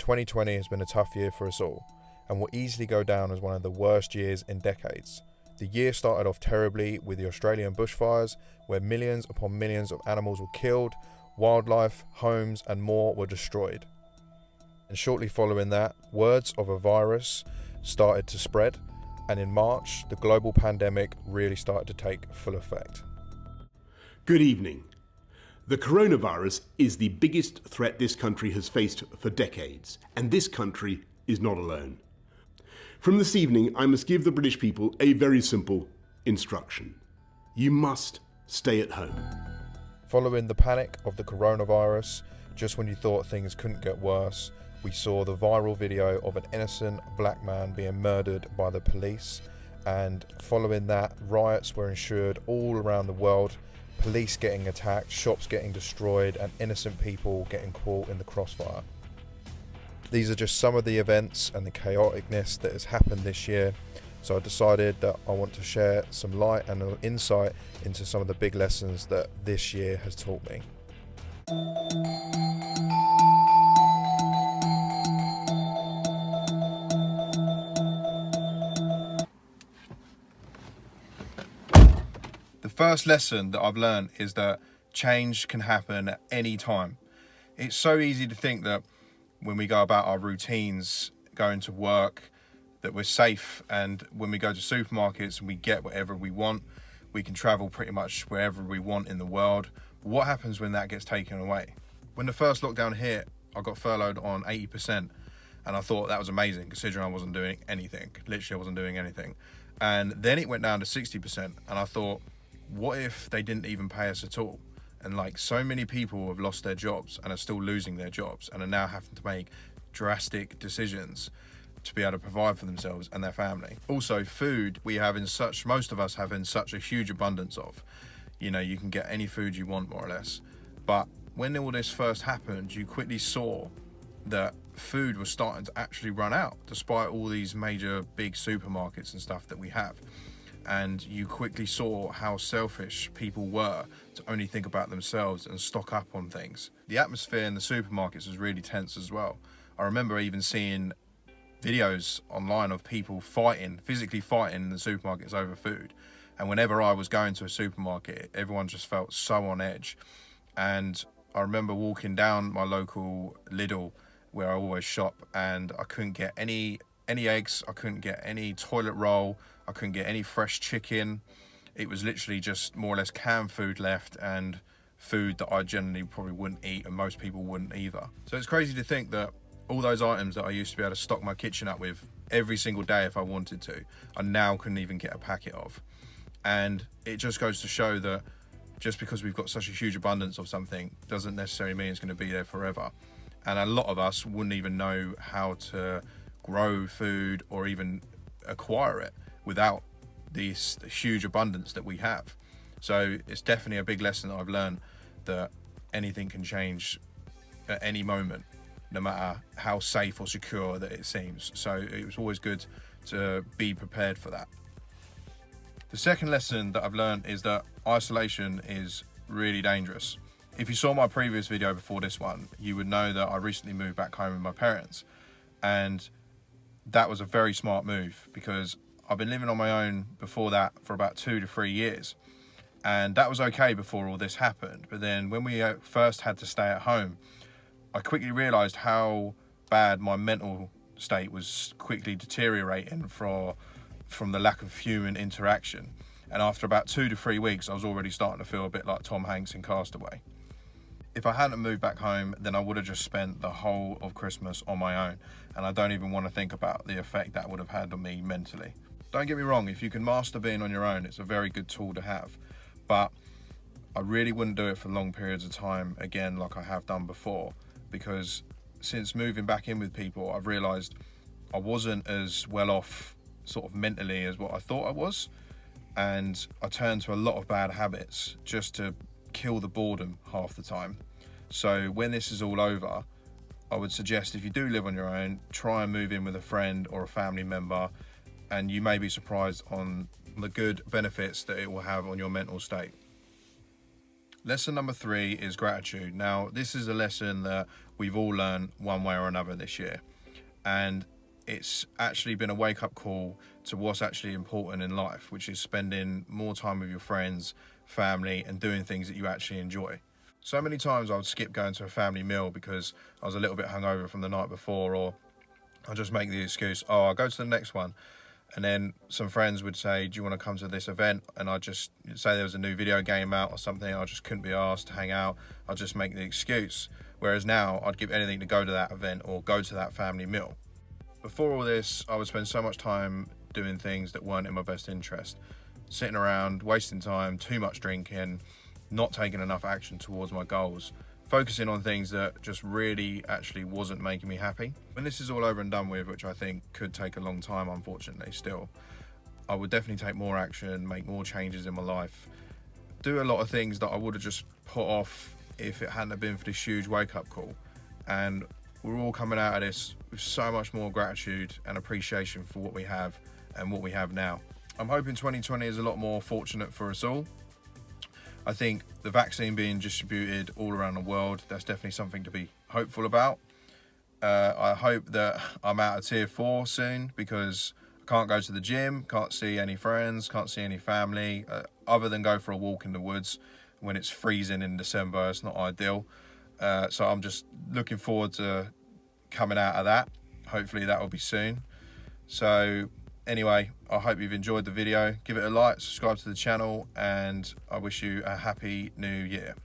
2020 has been a tough year for us all, and will easily go down as one of the worst years in decades. The year started off terribly with the Australian bushfires, where millions upon millions of animals were killed, wildlife, homes and more were destroyed. And shortly following that, words of a virus started to spread, and in March, the global pandemic really started to take full effect. Good evening. The coronavirus is the biggest threat this country has faced for decades, and this country is not alone. From this evening, I must give the British people a very simple instruction. You must stay at home. Following the panic of the coronavirus, just when you thought things couldn't get worse, we saw the viral video of an innocent black man being murdered by the police, and following that, riots were ensured all around the world, police getting attacked, shops getting destroyed, and innocent people getting caught in the crossfire. These are just some of the events and the chaoticness that has happened this year, so I decided that I want to share some light and insight into some of the big lessons that this year has taught me. The first lesson that I've learned is that change can happen at any time. It's so easy to think that when we go about our routines, going to work, that we're safe, and when we go to supermarkets and we get whatever we want, we can travel pretty much wherever we want in the world. What happens when that gets taken away? When the first lockdown hit, I got furloughed on 80%, and I thought that was amazing considering I wasn't doing anything. Literally, I wasn't doing anything. And then it went down to 60%, and I thought, what if they didn't even pay us at all? And like, so many people have lost their jobs and are still losing their jobs and are now having to make drastic decisions to be able to provide for themselves and their family. Also, food most of us have in such a huge abundance of. You know, you can get any food you want more or less. But when all this first happened, you quickly saw that food was starting to actually run out despite all these major big supermarkets and stuff that we have. And you quickly saw how selfish people were to only think about themselves and stock up on things. The atmosphere in the supermarkets was really tense as well. I remember even seeing videos online of people physically fighting in the supermarkets over food. And whenever I was going to a supermarket, everyone just felt so on edge. And I remember walking down my local Lidl where I always shop, and I couldn't get any eggs, I couldn't get any toilet roll, I couldn't get any fresh chicken. It was literally just more or less canned food left, and food that I generally probably wouldn't eat, and most people wouldn't either. So it's crazy to think that all those items that I used to be able to stock my kitchen up with every single day if I wanted to, I now couldn't even get a packet of. And it just goes to show that just because we've got such a huge abundance of something doesn't necessarily mean it's going to be there forever. And a lot of us wouldn't even know how to grow food or even acquire it without this huge abundance that we have. So it's definitely a big lesson that I've learned, that anything can change at any moment, no matter how safe or secure that it seems. So it was always good to be prepared for that. The second lesson that I've learned is that isolation is really dangerous. If you saw my previous video before this one, you would know that I recently moved back home with my parents, and that was a very smart move because I've been living on my own before that for about 2 to 3 years, and that was okay before all this happened. But then when we first had to stay at home, I quickly realized how bad my mental state was quickly deteriorating from the lack of human interaction. And after about 2 to 3 weeks, I was already starting to feel a bit like Tom Hanks in Castaway. If I hadn't moved back home, then I would have just spent the whole of Christmas on my own, and I don't even want to think about the effect that would have had on me mentally. Don't get me wrong, if you can master being on your own, it's a very good tool to have, but I really wouldn't do it for long periods of time again like I have done before, because since moving back in with people, I've realised I wasn't as well off sort of mentally as what I thought I was, and I turned to a lot of bad habits just to kill the boredom half the time. So when this is all over, I would suggest, if you do live on your own, try and move in with a friend or a family member, and you may be surprised on the good benefits that it will have on your mental state. Lesson number 3 is gratitude. Now, this is a lesson that we've all learned one way or another this year. And it's actually been a wake-up call to what's actually important in life, which is spending more time with your friends, family, and doing things that you actually enjoy. So many times I would skip going to a family meal because I was a little bit hungover from the night before, or I'll just make the excuse, oh, I'll go to the next one. And then some friends would say, do you want to come to this event? And I'd just say there was a new video game out or something. I just couldn't be asked to hang out. I'd just make the excuse. Whereas now I'd give anything to go to that event or go to that family meal. Before all this, I would spend so much time doing things that weren't in my best interest. Sitting around, wasting time, too much drinking, not taking enough action towards my goals. Focusing on things that just really actually wasn't making me happy. When this is all over and done with, which I think could take a long time, unfortunately, still, I would definitely take more action, make more changes in my life, do a lot of things that I would have just put off if it hadn't have been for this huge wake-up call. And we're all coming out of this with so much more gratitude and appreciation for what we have and what we have now. I'm hoping 2020 is a lot more fortunate for us all. I think the vaccine being distributed all around the world, that's definitely something to be hopeful about. I hope that I'm out of tier 4 soon, because I can't go to the gym, can't see any friends, can't see any family, other than go for a walk in the woods when it's freezing in December. It's not ideal. So I'm just looking forward to coming out of that. Hopefully that will be soon. So anyway, I hope you've enjoyed the video. Give it a like, subscribe to the channel, and I wish you a happy new year.